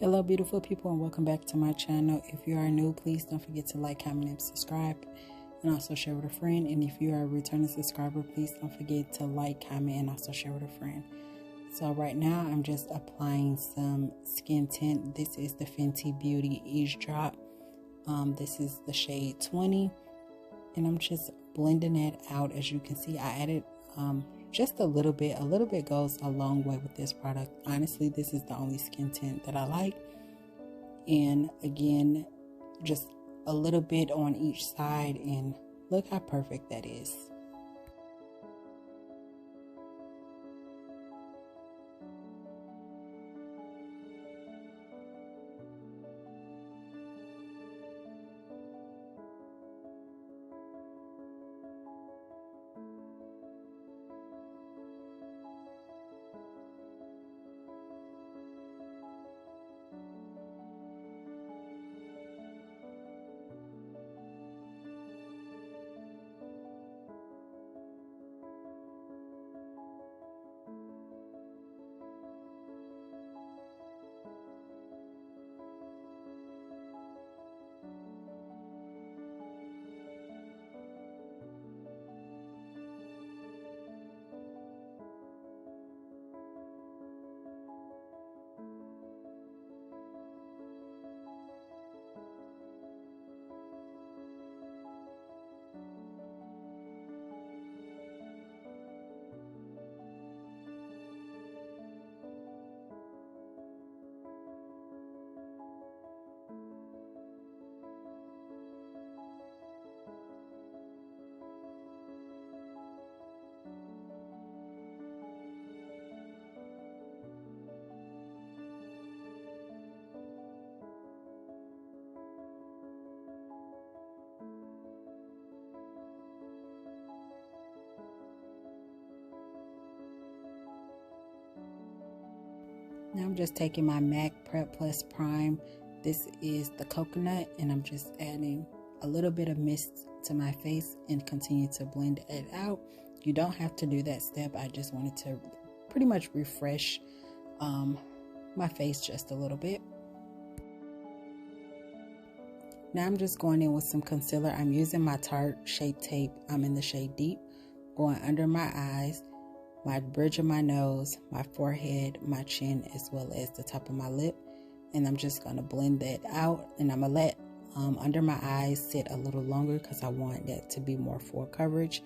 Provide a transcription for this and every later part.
Hello beautiful people, and welcome back to my channel. If you are new, please don't forget to like, comment, and subscribe, and also share with a friend. And if you are a returning subscriber, please don't forget to like, comment, and also share with a friend. So right now I'm just applying some skin tint. This is the Fenty Beauty Eaze Drop. This is the shade 20, and I'm just blending it out. As you can see, I added just a little bit. A little bit goes a long way with this product. Honestly, this is the only skin tint that I like. And again, just a little bit on each side, and look how perfect that is. Now I'm just taking my MAC Prep Plus Prime. This is the coconut, and I'm just adding a little bit of mist to my face and continue to blend it out. You don't have to do that step. I just wanted to pretty much refresh my face just a little bit. Now I'm just going in with some concealer. I'm using my Tarte Shape Tape. I'm in the shade Deep, going under my eyes, my bridge of my nose, my forehead, my chin, as well as the top of my lip. And I'm just going to blend that out, and I'm going to let under my eyes sit a little longer because I want that to be more full coverage.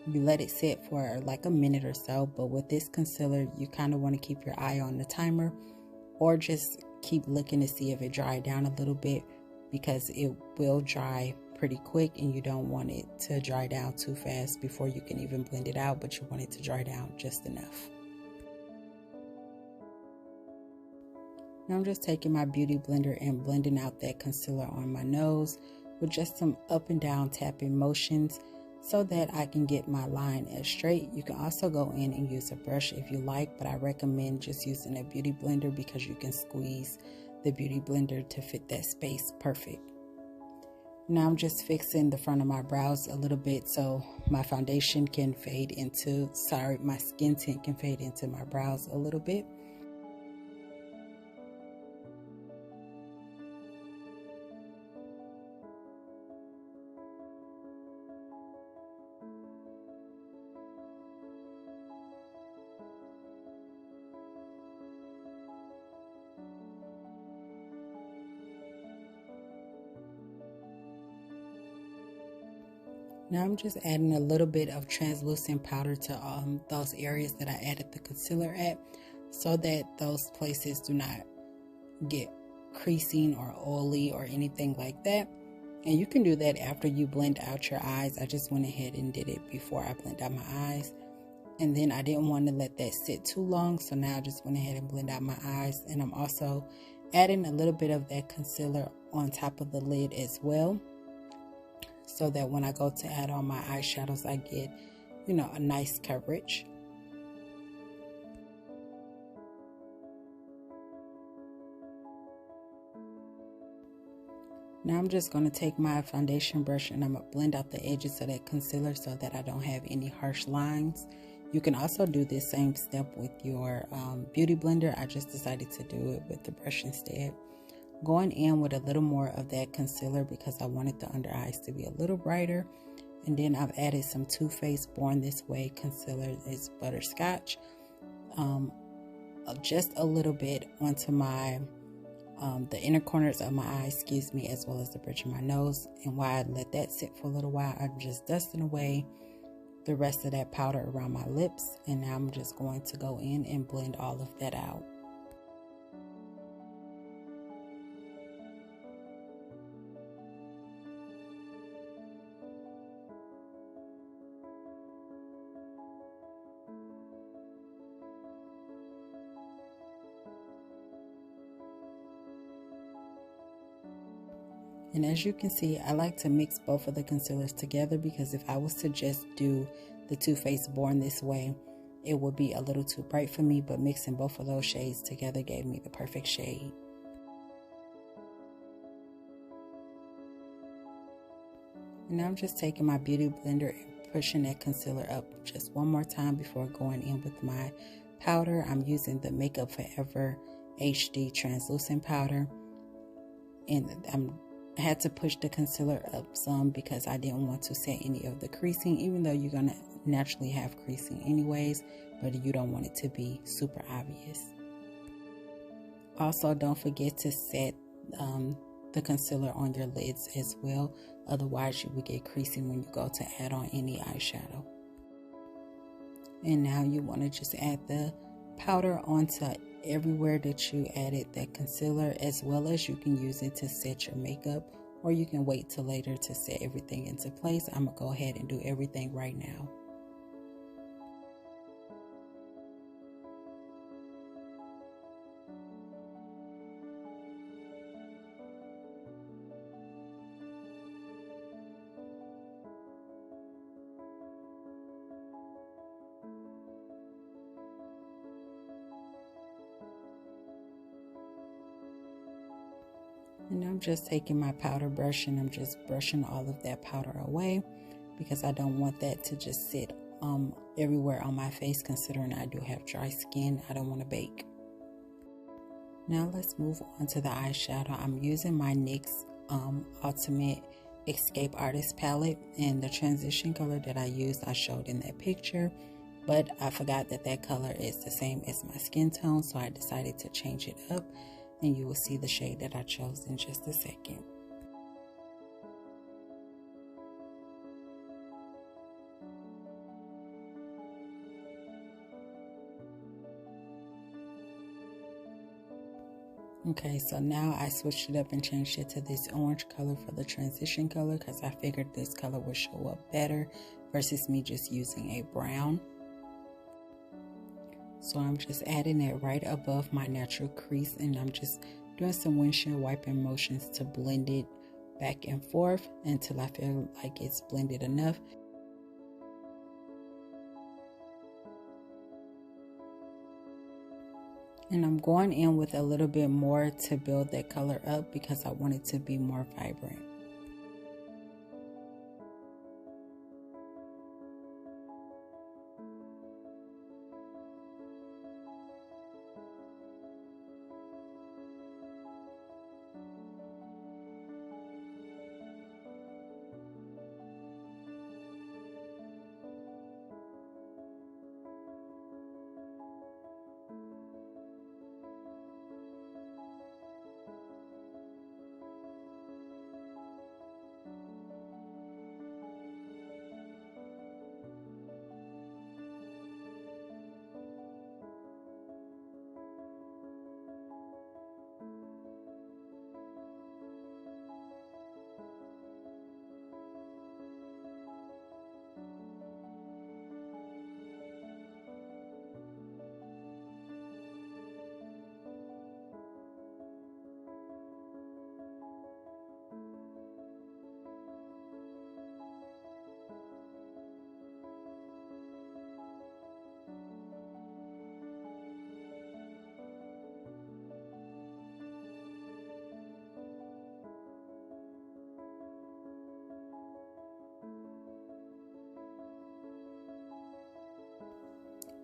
You let it sit for like a minute or so, but with this concealer you kind of want to keep your eye on the timer, or just keep looking to see if it dried down a little bit, because it will dry pretty quick and you don't want it to dry down too fast before you can even blend it out, but you want it to dry down just enough. Now I'm just taking my beauty blender and blending out that concealer on my nose with just some up and down tapping motions so that I can get my line as straight. You can also go in and use a brush if you like, but I recommend just using a beauty blender because you can squeeze the beauty blender to fit that space perfect. Now I'm just fixing the front of my brows a little bit so my foundation can fade into, my skin tint can fade into my brows a little bit. Now I'm just adding a little bit of translucent powder to those areas that I added the concealer at, so that those places do not get creasing or oily or anything like that. And you can do that after you blend out your eyes. I just went ahead and did it before I blend out my eyes, and then I didn't want to let that sit too long, so now I just went ahead and blend out my eyes. And I'm also adding a little bit of that concealer on top of the lid as well, so that when I go to add on my eyeshadows, I get, a nice coverage. Now I'm just going to take my foundation brush and I'm going to blend out the edges of that concealer so that I don't have any harsh lines. You can also do this same step with your beauty blender. I just decided to do it with the brush instead. Going in with a little more of that concealer because I wanted the under eyes to be a little brighter. And then I've added some Too Faced Born This Way concealer. It's Butterscotch. Just a little bit onto my the inner corners of my eyes, excuse me, as well as the bridge of my nose. And while I let that sit for a little while, I'm just dusting away the rest of that powder around my lips. And now I'm just going to go in and blend all of that out. And as you can see, I like to mix both of the concealers together because if I was to just do the Too Faced Born This Way, it would be a little too bright for me, but mixing both of those shades together gave me the perfect shade. And now I'm just taking my beauty blender and pushing that concealer up just one more time before going in with my powder. I'm using the Makeup Forever HD translucent powder, and I had to push the concealer up some because I didn't want to set any of the creasing, even though you're going to naturally have creasing anyways, but you don't want it to be super obvious. Also, don't forget to set the concealer on your lids as well, otherwise you will get creasing when you go to add on any eyeshadow. And now you want to just add the powder onto everywhere that you added that concealer, as well as you can use it to set your makeup, or you can wait till later to set everything into place. I'm gonna go ahead and do everything right now. And I'm just taking my powder brush and I'm just brushing all of that powder away because I don't want that to just sit everywhere on my face, considering I do have dry skin. I don't want to bake. Now let's move on to the eyeshadow. I'm using my NYX Ultimate Escape Artist palette, and the transition color that I used I showed in that picture, but I forgot that that color is the same as my skin tone, so I decided to change it up. And you will see the shade that I chose in just a second. Okay, so now I switched it up and changed it to this orange color for the transition color because I figured this color would show up better versus me just using a brown. So I'm just adding it right above my natural crease, and I'm just doing some windshield wiping motions to blend it back and forth until I feel like it's blended enough. And I'm going in with a little bit more to build that color up because I want it to be more vibrant.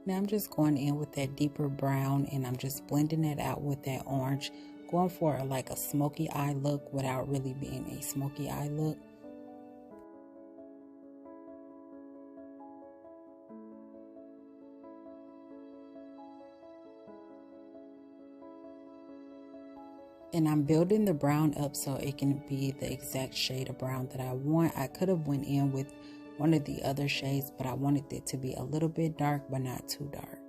Now I'm just going in with that deeper brown and I'm just blending it out with that orange, going for like a smoky eye look without really being a smoky eye look. And I'm building the brown up so it can be the exact shade of brown that I want. I could have went in with one of the other shades, but I wanted it to be a little bit dark, but not too dark.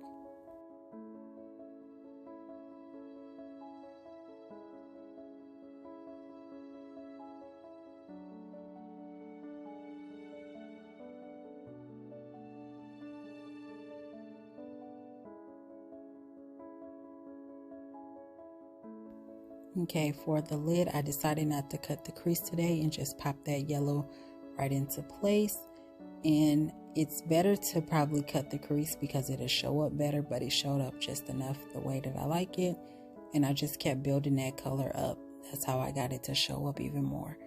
Okay, for the lid, I decided not to cut the crease today and just pop that yellow right into place. And it's better to probably cut the crease because it'll show up better, but it showed up just enough the way that I like it. And I just kept building that color up. That's how I got it to show up even more.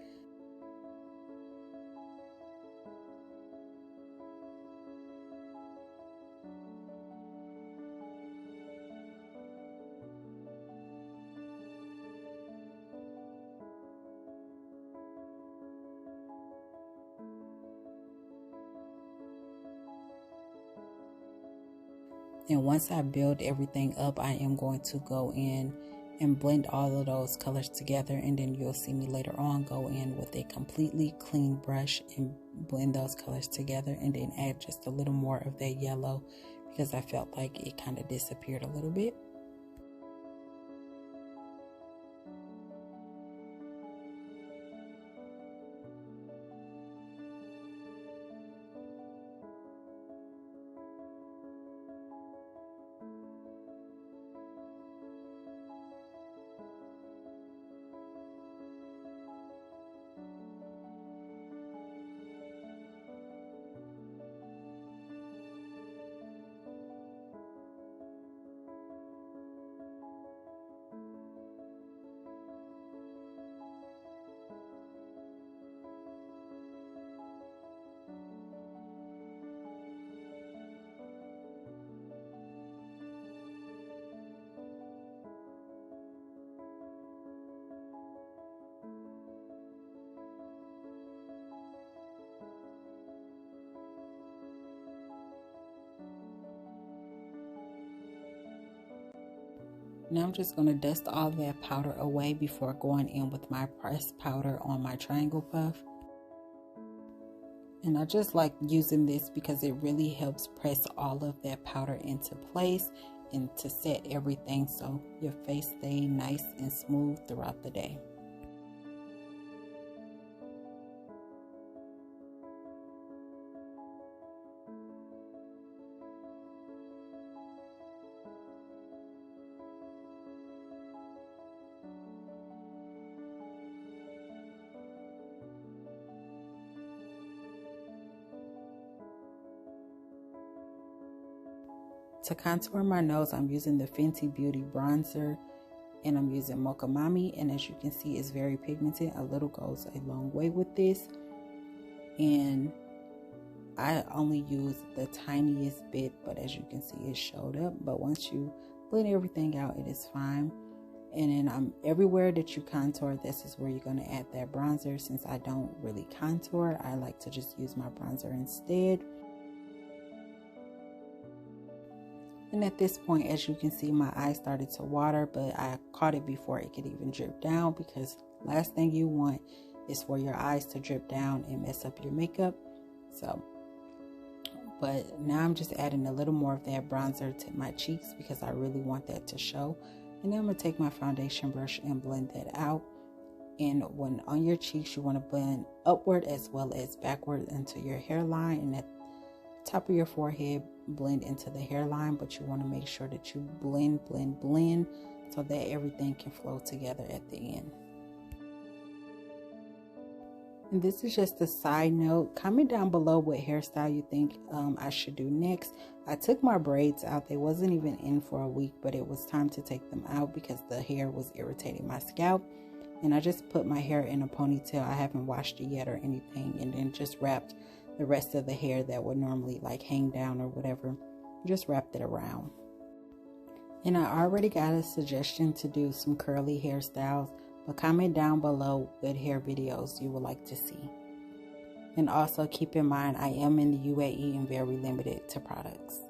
And once I build everything up, I am going to go in and blend all of those colors together. And then you'll see me later on go in with a completely clean brush and blend those colors together. And then add just a little more of that yellow because I felt like it kind of disappeared a little bit. Now I'm just going to dust all that powder away before going in with my pressed powder on my triangle puff. And I just like using this because it really helps press all of that powder into place and to set everything so your face stays nice and smooth throughout the day. To contour my nose, I'm using the Fenty Beauty bronzer and I'm using Mocha Mami, and as you can see, it's very pigmented. A little goes a long way with this, and I only use the tiniest bit, but as you can see, it showed up. But once you blend everything out, it is fine. And then everywhere that you contour, this is where you're going to add that bronzer. Since I don't really contour, I like to just use my bronzer instead. And at this point, as you can see, my eye started to water, but I caught it before it could even drip down, because last thing you want is for your eyes to drip down and mess up your makeup. So, but now I'm just adding a little more of that bronzer to my cheeks because I really want that to show. And then I'm going to take my foundation brush and blend that out. And when on your cheeks, you want to blend upward as well as backward into your hairline, and at the top of your forehead, blend into the hairline, but you want to make sure that you blend so that everything can flow together at the end. And this is just a side note. Comment down below what hairstyle you think I should do next. I took my braids out. They wasn't even in for a week, but it was time to take them out because the hair was irritating my scalp. And I just put my hair in a ponytail. I haven't washed it yet or anything, and then just wrapped the rest of the hair that would normally like hang down or whatever just wrapped it around. And I already got a suggestion to do some curly hairstyles, but comment down below what hair videos you would like to see. And also keep in mind, I am in the UAE and very limited to products.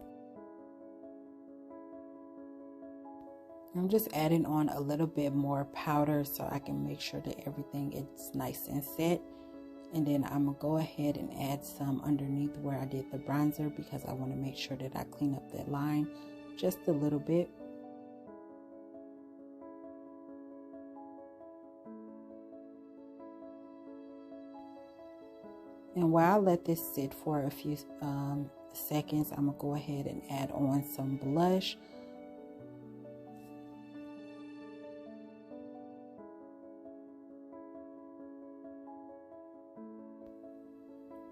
I'm just adding on a little bit more powder so I can make sure that everything is nice and set. And then I'm going to go ahead and add some underneath where I did the bronzer, because I want to make sure that I clean up that line just a little bit. And while I let this sit for a few seconds, I'm going to go ahead and add on some blush.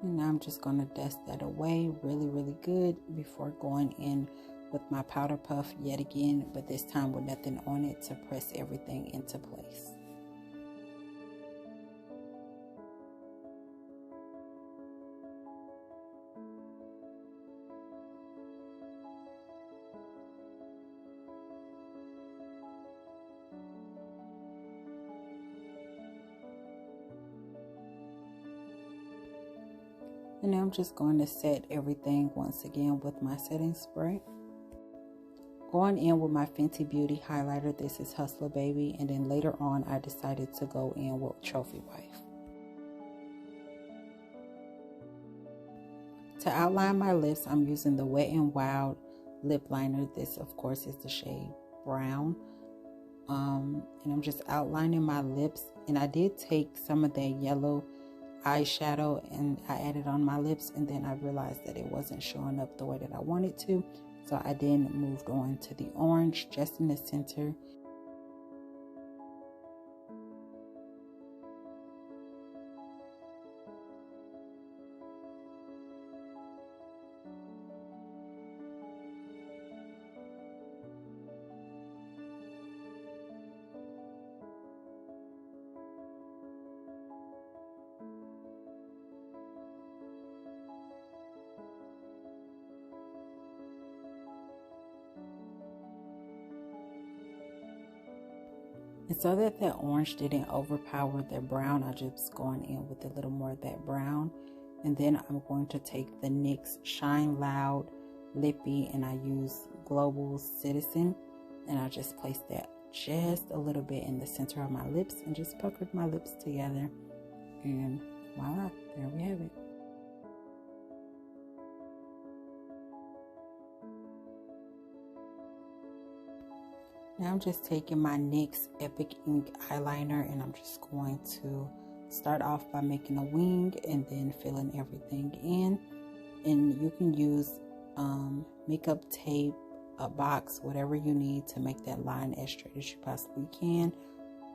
And now I'm just going to dust that away really good before going in with my powder puff yet again, but this time with nothing on it to press everything into place. And now I'm just going to set everything once again with my setting spray. Going in with my Fenty Beauty highlighter. This is Hustla Baby. And then later on, I decided to go in with Trophy Wife. To outline my lips, I'm using the Wet n Wild lip liner. This, of course, is the shade Brown. And I'm just outlining my lips. And I did take some of that yellow eyeshadow and I added on my lips, and then I realized that it wasn't showing up the way that I wanted to, so I then moved on to the orange just in the center. And so that the orange didn't overpower the brown, I just going in with a little more of that brown. And then I'm going to take the NYX Shine Loud Lippy, and I use Global Citizen. And I just placed that just a little bit in the center of my lips and just puckered my lips together. And voila, there we have it. Now I'm just taking my NYX Epic Ink Eyeliner, and I'm just going to start off by making a wing and then filling everything in. And you can use makeup tape, a box, whatever you need to make that line as straight as you possibly can.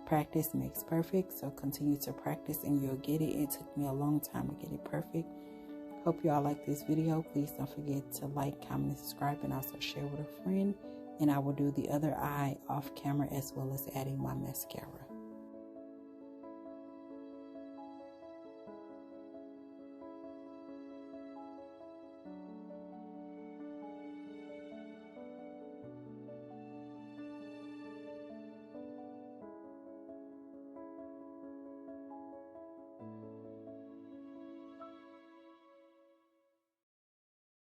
Practice makes perfect, so continue to practice and you'll get it. It took me a long time to get it perfect. Hope you all like this video. Please don't forget to like, comment, and subscribe, and also share with a friend. And I will do the other eye off camera as well as adding my mascara.